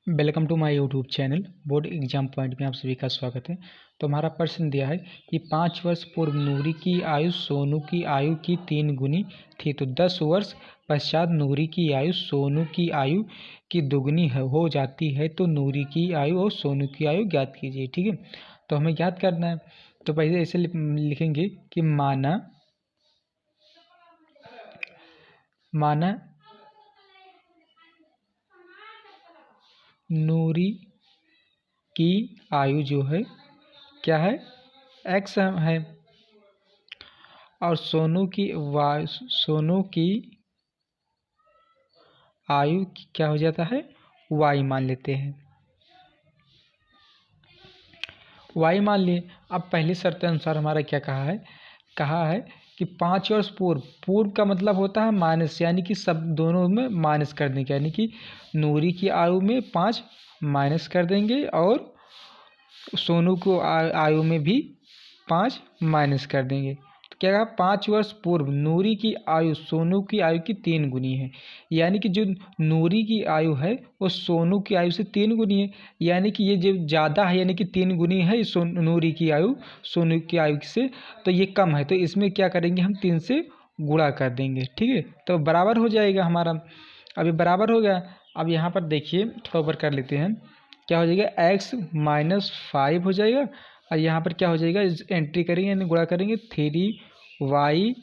Welcome to my YouTube channel. Board exam point में आप सभी का स्वागत है। तो हमारा प्रश्न दिया है कि 5 वर्ष पूर्व नूरी की आयु सोनू की आयु की 3 गुनी थी, तो 10 वर्ष पश्चात नूरी की आयु सोनू की आयु की दुगनी हो जाती है, तो नूरी की आयु और सोनू की आयु ज्ञात कीजिए। ठीक है, तो हमें ज्ञात करना है। तो पहले ऐसे लिखेंगे कि माना नूरी की आयु जो है क्या है, x है, और सोनू की आयु क्या हो जाता है, y मान लेते हैं। y मान लिए। अब पहली शर्त अनुसार हमारा क्या कहा है कि 5 वर्ष पूर्व का मतलब होता है माइनस, यानी कि सब दोनों में माइनस कर देंगे, यानी कि नूरी की आयु में 5 माइनस कर देंगे और सोनू को आयु में भी 5 माइनस कर देंगे। तो क्या कहा, 5 वर्ष पूर्व नूरी की आयु सोनू की आयु की 3 गुनी है, यानी कि जो नूरी की आयु है वो सोनू की आयु से 3 गुनी है, यानी कि ये जो ज़्यादा है, यानी कि 3 गुनी है नूरी की आयु सोनू की आयु से, तो ये कम है, तो इसमें क्या करेंगे हम 3 से गुणा कर देंगे। ठीक है, तो बराबर हो जाएगा हमारा। अभी बराबर हो गया। अब यहाँ पर देखिए, थोड़ा ऊपर कर लेते हैं, क्या हो जाएगा, x-5 हो जाएगा, और यहाँ पर क्या हो जाएगा, एंट्री करेंगे यानी गुणा करेंगे, 3y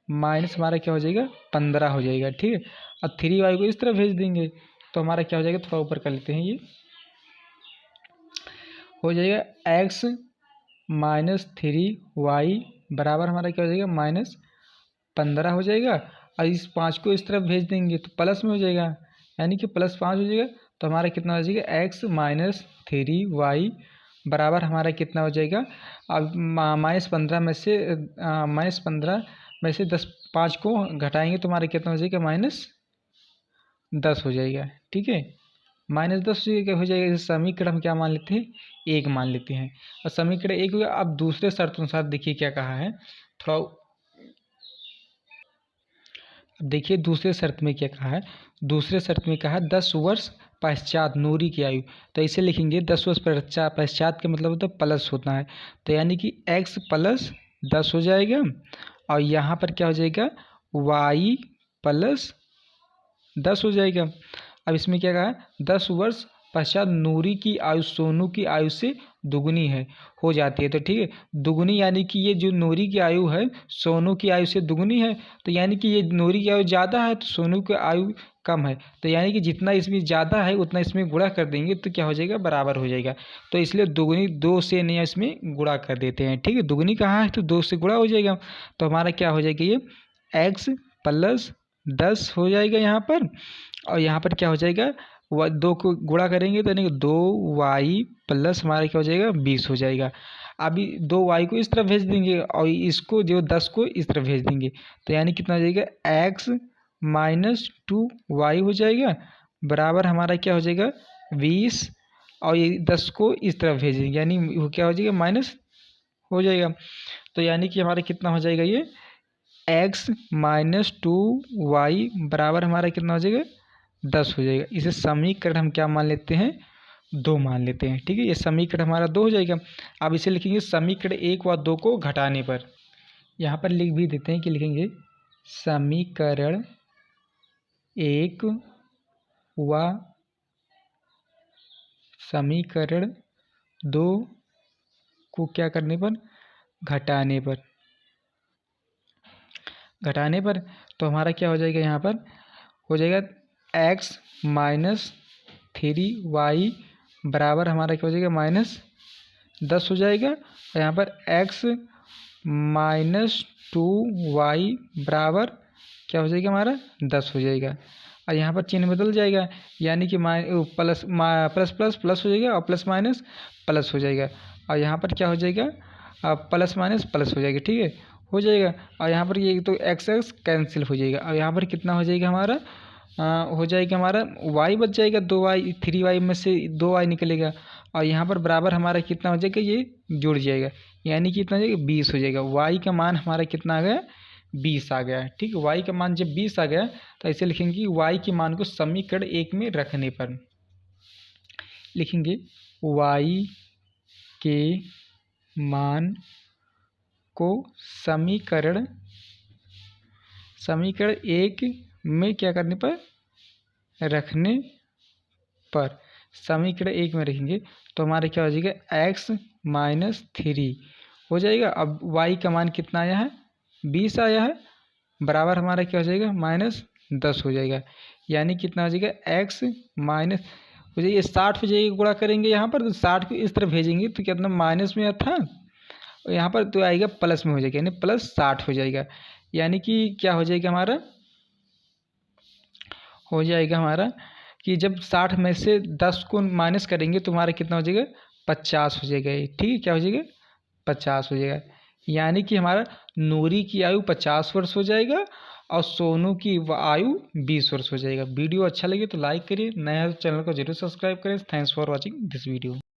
माइनस हमारा क्या हो जाएगा, 15 हो जाएगा। ठीक है, और 3y को इस तरह भेज देंगे, तो हमारा क्या हो जाएगा, थोड़ा ऊपर कर लेते हैं, ये हो जाएगा x-3y बराबर हमारा क्या हो जाएगा, -15 हो जाएगा, और इस 5 को इस तरफ भेज देंगे तो प्लस में हो जाएगा, यानी कि +5 हो जाएगा। तो हमारा कितना हो जाएगा, x-3y बराबर हमारा कितना हो जाएगा। अब -15 में से -15 में से 5 को घटाएंगे तो हमारा कितना हो जाएगा, -10 हो जाएगा। ठीक है, -10 हो जाएगा। इस समीकरण हम क्या मान लेते हैं, 1 मान लेते हैं, और समीकरण 1 हो गया। अब दूसरे शर्त अनुसार देखिए क्या कहा है, थोड़ा देखिए दूसरे शर्त में क्या कहा है। दूसरे शर्त में कहा 10 वर्ष पश्चात नूरी की आयु, तो इसे लिखेंगे 10 वर्ष पश्चात का मतलब होता है प्लस होता है, तो यानी कि x + 10 हो जाएगा, और यहाँ पर क्या हो जाएगा, y + 10 हो जाएगा। अब इसमें क्या कहा, 10 वर्ष पश्चात नूरी की आयु सोनू की आयु से दुगनी हो जाती है। तो ठीक है, दुगनी यानी कि ये जो नूरी की आयु है सोनू की आयु से दुगनी है, तो यानी कि ये नूरी की आयु ज़्यादा है तो सोनू की आयु कम है, तो यानी कि जितना इसमें ज़्यादा है उतना इसमें गुणा कर देंगे तो क्या हो जाएगा, बराबर हो जाएगा। तो इसलिए दुगनी 2 से नया इसमें गुणा कर देते हैं। ठीक है, दुगनी कहाँ है तो 2 से गुणा हो जाएगा, तो हमारा क्या हो जाएगा, ये x + 10 हो जाएगा यहाँ पर, और यहाँ पर क्या हो जाएगा, 2 को गुणा करेंगे तो यानी कि 2y + हमारा क्या हो जाएगा, 20 हो जाएगा। अभी 2y को इस तरफ भेज देंगे और इसको जो 10 को इस तरफ भेज देंगे, तो यानी कितना हो जाएगा, x - 2y हो जाएगा बराबर हमारा क्या हो जाएगा, 20, और ये 10 को इस तरफ भेज देंगे यानी वो क्या हो जाएगा, माइनस हो जाएगा। तो यानी कि हमारा कितना हो जाएगा, ये x - 2y बराबर हमारा कितना हो जाएगा, 10 हो जाएगा। इसे समीकरण हम क्या मान लेते हैं, 2 मान लेते हैं। ठीक है, ये समीकरण हमारा 2 हो जाएगा। अब इसे लिखेंगे समीकरण 1 व 2 को घटाने पर, यहाँ पर लिख भी देते हैं कि लिखेंगे समीकरण 1 व समीकरण 2 को क्या करने पर, घटाने पर तो हमारा क्या हो जाएगा, यहाँ पर हो जाएगा x - 3y बराबर हमारा क्या हो जाएगा, -10 हो जाएगा, और यहाँ पर x - 2y बराबर क्या हो जाएगा, हमारा 10 हो जाएगा, और यहाँ पर चिन्ह बदल जाएगा, यानी कि प्लस प्लस हो जाएगा, और प्लस माइनस प्लस हो जाएगा, और यहाँ पर क्या हो जाएगा, प्लस माइनस प्लस हो जाएगा। ठीक है, हो जाएगा, और यहाँ पर ये तो x कैंसिल हो जाएगा, और यहाँ पर कितना हो जाएगा हमारा, हो जाएगा हमारा y बच जाएगा, 2y 3y में से 2y निकलेगा, और यहाँ पर बराबर हमारा कितना हो जाएगा, ये जुड़ जाएगा, यानी कि कितना हो जाएगा, 20 हो जाएगा। y का मान हमारा कितना आ गया, 20 आ गया। ठीक है, y का मान जब 20 आ गया तो ऐसे लिखेंगे कि y के मान को समीकरण 1 में रखने पर लिखेंगे y के मान को समीकरण 1 में क्या करने पर रखने पर, समीकरण 1 में रखेंगे तो हमारा क्या हो जाएगा x-3 हो जाएगा। अब y का मान कितना आया है 20 आया है, बराबर हमारा क्या हो जाएगा -10 हो जाएगा। यानी कितना हो जाएगा x माइनस हो जाएगा 60 हो जाएगा, गुणा करेंगे यहाँ पर तो 60 को इस तरफ भेजेंगे तो कितना माइनस में था और यहाँ पर तो आएगा प्लस में हो जाएगा, यानी +60 हो जाएगा। यानी कि क्या हो जाएगा हमारा, हो जाएगा हमारा कि जब 60 में से 10 को माइनस करेंगे तो हमारा कितना हो जाएगा 50 हो जाएगा। ठीक है, क्या हो जाएगा 50 हो जाएगा। यानी कि हमारा नूरी की आयु 50 वर्ष हो जाएगा और सोनू की आयु 20 वर्ष हो जाएगा। वीडियो अच्छा लगे तो लाइक करिए, नया चैनल को जरूर सब्सक्राइब करें। Thanks for watching this video.